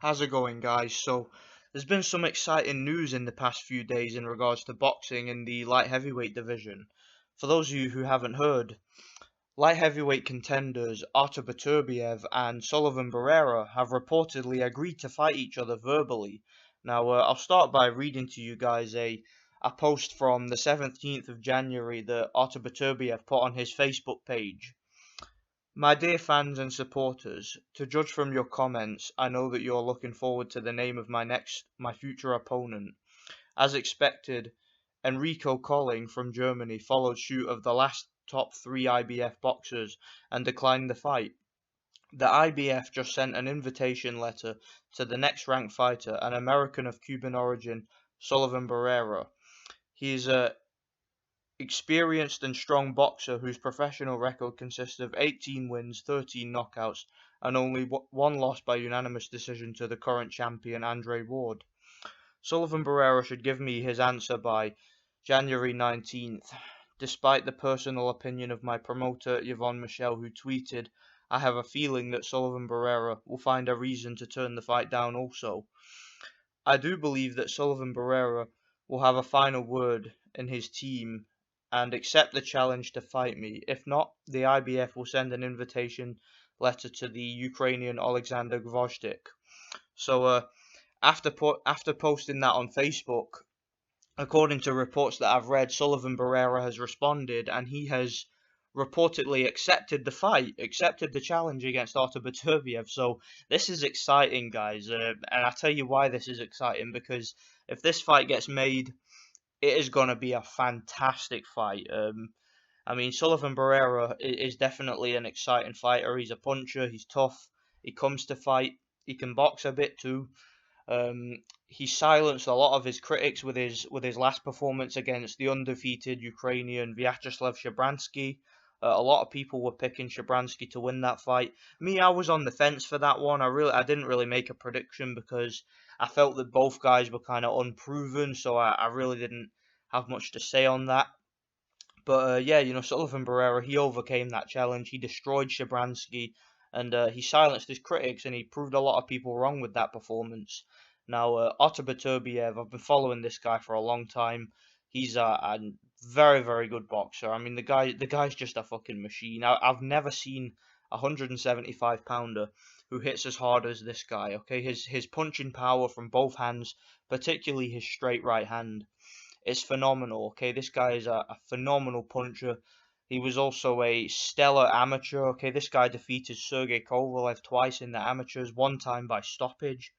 How's it going, guys? So, there's been some exciting news in the past few days in regards to boxing in the light heavyweight division. For those of you who haven't heard, light heavyweight contenders Artur Beterbiev and Sullivan Barrera have reportedly agreed to fight each other verbally. Now, I'll start by reading to you guys a post from the 17th of January that Artur Beterbiev put on his Facebook page. My dear fans and supporters, to judge from your comments, I know that you are looking forward to the name of my future opponent. As expected, Enrico Colling from Germany followed suit of the last top three IBF boxers and declined the fight. The IBF just sent an invitation letter to the next ranked fighter, an American of Cuban origin, Sullivan Barrera. He is a experienced and strong boxer whose professional record consists of 18 wins, 13 knockouts, and only one loss by unanimous decision to the current champion Andre Ward. Sullivan Barrera should give me his answer by January 19th. Despite the personal opinion of my promoter Yvonne Michel, who tweeted, I have a feeling that Sullivan Barrera will find a reason to turn the fight down also. I do believe that Sullivan Barrera will have a final word in his team and accept the challenge to fight me. If not, the IBF will send an invitation letter to the Ukrainian Alexander Gvozdyk. So after posting that on Facebook, according to reports that I've read, Sullivan Barrera has responded and he has reportedly accepted the fight, accepted the challenge against Artur Beterbiev. So this is exciting, guys, and I'll tell you why this is exciting, because if this fight gets made, it is going to be a fantastic fight. I mean, Sullivan Barrera is definitely an exciting fighter. He's a puncher, he's tough, he comes to fight, he can box a bit too. He silenced a lot of his critics with his last performance against the undefeated Ukrainian Vyacheslav Shabransky. A lot of people were picking Shabransky to win that fight. Me, I was on the fence for that one. I didn't really make a prediction because I felt that both guys were kind of unproven, so I really didn't have much to say on that. But yeah, Sullivan Barrera, he overcame that challenge. He destroyed Shabransky, and he silenced his critics, and he proved a lot of people wrong with that performance. Now, Artur Beterbiev, I've been following this guy for a long time. He's a very, very good boxer. I mean, the guy's just a fucking machine. I've never seen a 175-pounder who hits as hard as this guy. Okay, his punching power from both hands, particularly his straight right hand, is phenomenal. Okay, this guy is a phenomenal puncher. He was also a stellar amateur. Okay, this guy defeated Sergey Kovalev twice in the amateurs, one time by stoppage.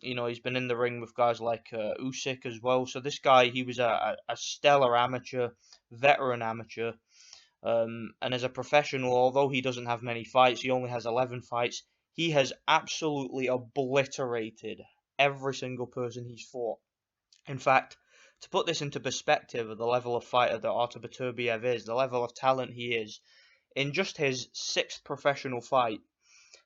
He's been in the ring with guys like Usyk as well. So this guy, he was a stellar amateur, veteran amateur. And as a professional, although he doesn't have many fights, he only has 11 fights. He has absolutely obliterated every single person he's fought. In fact, to put this into perspective of the level of fighter that Artur Beterbiev is, the level of talent he is, in just his sixth professional fight,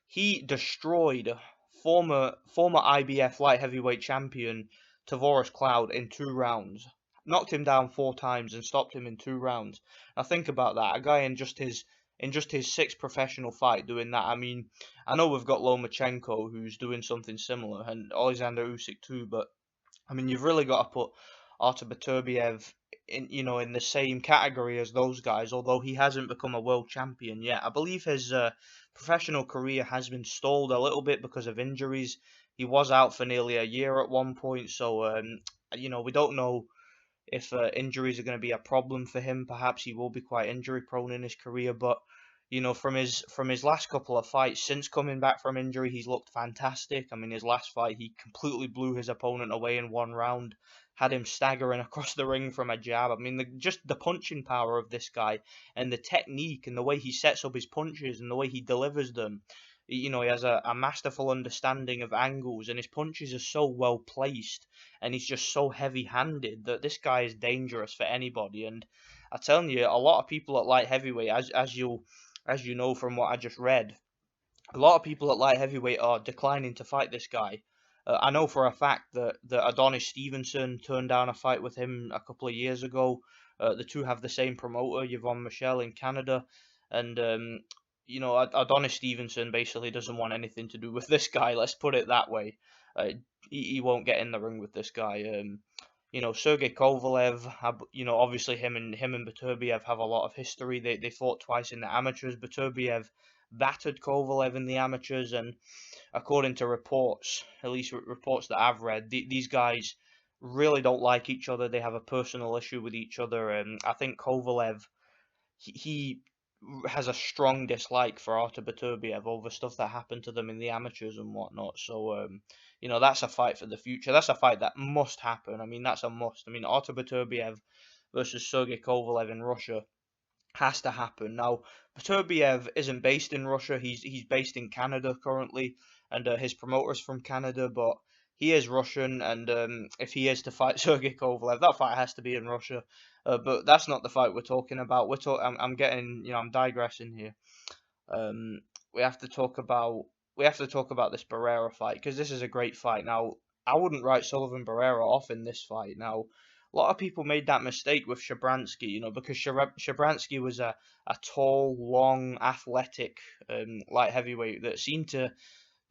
he destroyed former IBF light heavyweight champion Tavoris Cloud in 2 rounds. Knocked him down 4 times and stopped him in 2 rounds. Now think about that. A guy in just his sixth professional fight doing that. I mean, I know we've got Lomachenko who's doing something similar, and Alexander Usyk too, but I mean, you've really got to put Artur Beterbiev in the same category as those guys, although he hasn't become a world champion yet. I believe his professional career has been stalled a little bit because of injuries. He was out for nearly a year at one point, so we don't know if injuries are going to be a problem for him. Perhaps he will be quite injury prone in his career, but from his last couple of fights since coming back from injury, he's looked fantastic. I mean, his last fight, he completely blew his opponent away in 1 round, had him staggering across the ring from a jab. I mean, just the punching power of this guy and the technique and the way he sets up his punches and the way he delivers them. He has a masterful understanding of angles, and his punches are so well placed, and he's just so heavy-handed that this guy is dangerous for anybody. And I'm telling you, a lot of people at light heavyweight, as you know from what I just read, a lot of people at light heavyweight are declining to fight this guy. I know for a fact that Adonis Stevenson turned down a fight with him a couple of years ago. The two have the same promoter, Yvonne Michel in Canada, and Adonis Stevenson basically doesn't want anything to do with this guy. Let's put it that way. Uh, he won't get in the ring with this guy. Sergey Kovalev. Obviously him and Beterbiev have a lot of history. They fought twice in the amateurs. Beterbiev battered Kovalev in the amateurs, and according to reports, at least reports that I've read, these guys really don't like each other. They have a personal issue with each other, and I think Kovalev he has a strong dislike for Artur Beterbiev over stuff that happened to them in the amateurs and whatnot. So, that's a fight for the future. That's a fight that must happen. I mean, that's a must. I mean, Artur Beterbiev versus Sergey Kovalev in Russia has to happen. Now, Beterbiev isn't based in Russia. He's based in Canada currently, and his promoter's from Canada, but he is Russian, and if he is to fight Sergey Kovalev, that fight has to be in Russia. But that's not the fight we're talking about. I'm digressing here. Um, we have to talk about this Barrera fight because this is a great fight. Now, I wouldn't write Sullivan Barrera off in this fight. Now, a lot of people made that mistake with Shabransky, because Shabransky was a tall, long, athletic light heavyweight that seemed to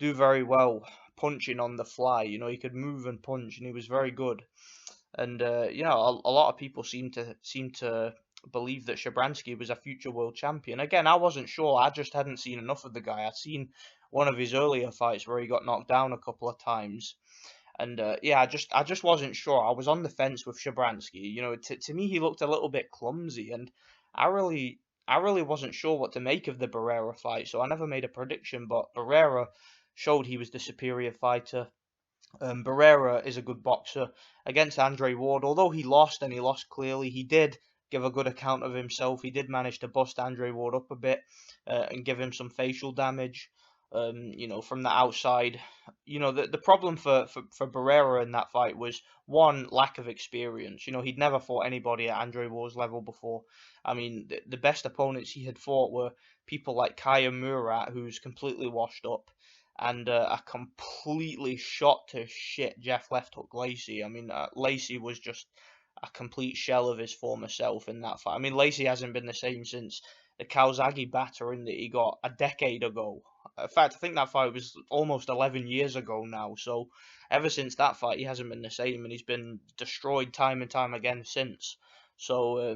do very well punching on the fly. He could move and punch, and he was very good. And a lot of people seem to believe that Shabransky was a future world champion. Again, I wasn't sure. I just hadn't seen enough of the guy. I'd seen one of his earlier fights where he got knocked down a couple of times, and I just wasn't sure. I was on the fence with Shabransky. To me, he looked a little bit clumsy, and I really wasn't sure what to make of the Barrera fight. So I never made a prediction, but Barrera showed he was the superior fighter. Barrera is a good boxer against Andre Ward. Although he lost and he lost clearly, he did give a good account of himself. He did manage to bust Andre Ward up a bit and give him some facial damage. From the outside. The problem for Barrera in that fight was one, lack of experience. He'd never fought anybody at Andre Ward's level before. I mean, the best opponents he had fought were people like Kaya Murat, who's completely washed up, and a completely shot to shit Jeff Left Hook Lacey. I mean, Lacey was just a complete shell of his former self in that fight. I mean, Lacey hasn't been the same since the Calzaghe battering that he got a decade ago. In fact, I think that fight was almost 11 years ago now. So ever since that fight, he hasn't been the same, and he's been destroyed time and time again since. So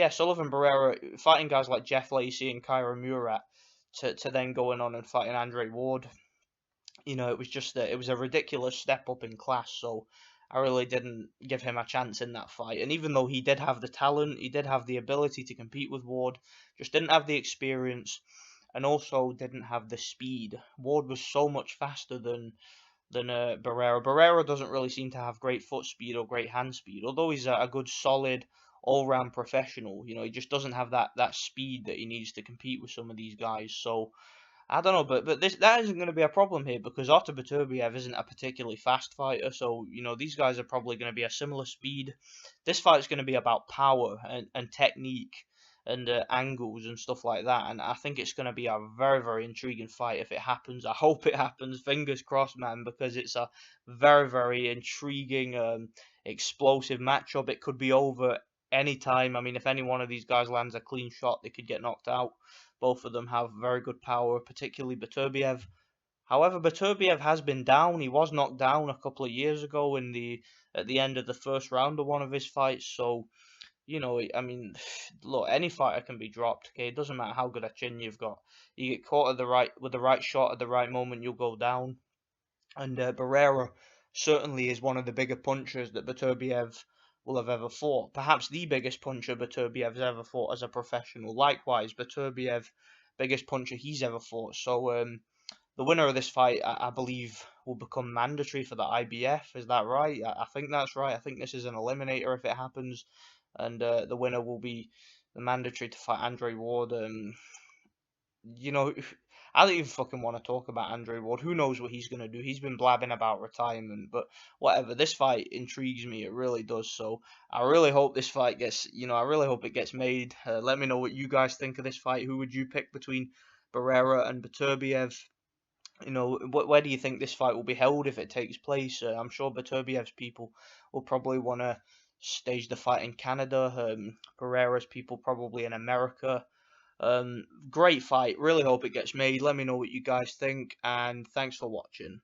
Sullivan Barrera fighting guys like Jeff Lacey and Kyra Murat to then going on and fighting Andre Ward. It was just it was a ridiculous step up in class. So I really didn't give him a chance in that fight. And even though he did have the talent, he did have the ability to compete with Ward, just didn't have the experience, and also didn't have the speed. Ward was so much faster than Barrera. Barrera doesn't really seem to have great foot speed or great hand speed, although he's a good, solid, all-round professional. He just doesn't have that speed that he needs to compete with some of these guys. So I don't know, but that isn't going to be a problem here because Artur Beterbiev isn't a particularly fast fighter, so these guys are probably going to be a similar speed. This fight's going to be about power and technique and angles and stuff like that, and I think it's going to be a very, very intriguing fight if it happens. I hope it happens, fingers crossed, man, because it's a very, very intriguing, explosive matchup. It could be over any time. I mean, if any one of these guys lands a clean shot, they could get knocked out. Both of them have very good power, particularly Beterbiev. However, Beterbiev has been down. He was knocked down a couple of years ago at the end of the first round of one of his fights. So, I mean, look, any fighter can be dropped. Okay, it doesn't matter how good a chin you've got. You get caught with the right shot at the right moment, you'll go down. And Barrera certainly is one of the bigger punchers that Beterbiev will have ever fought. Perhaps the biggest puncher Beterbiev's ever fought as a professional. Likewise, Beterbiev, biggest puncher he's ever fought. So the winner of this fight, I believe, will become mandatory for the IBF. Is that right? I think that's right. I think this is an eliminator if it happens, and the winner will be the mandatory to fight Andre Ward. You know, I don't even fucking want to talk about Andre Ward. Who knows what he's gonna do? He's been blabbing about retirement, but whatever. This fight intrigues me. It really does. So I really hope this fight gets. I really hope it gets made. Let me know what you guys think of this fight. Who would you pick between Barrera and Beterbiev? Where do you think this fight will be held if it takes place? I'm sure Beterbiev's people will probably want to stage the fight in Canada. Barrera's people probably in America. Great fight. Really hope it gets made. Let me know what you guys think, and thanks for watching.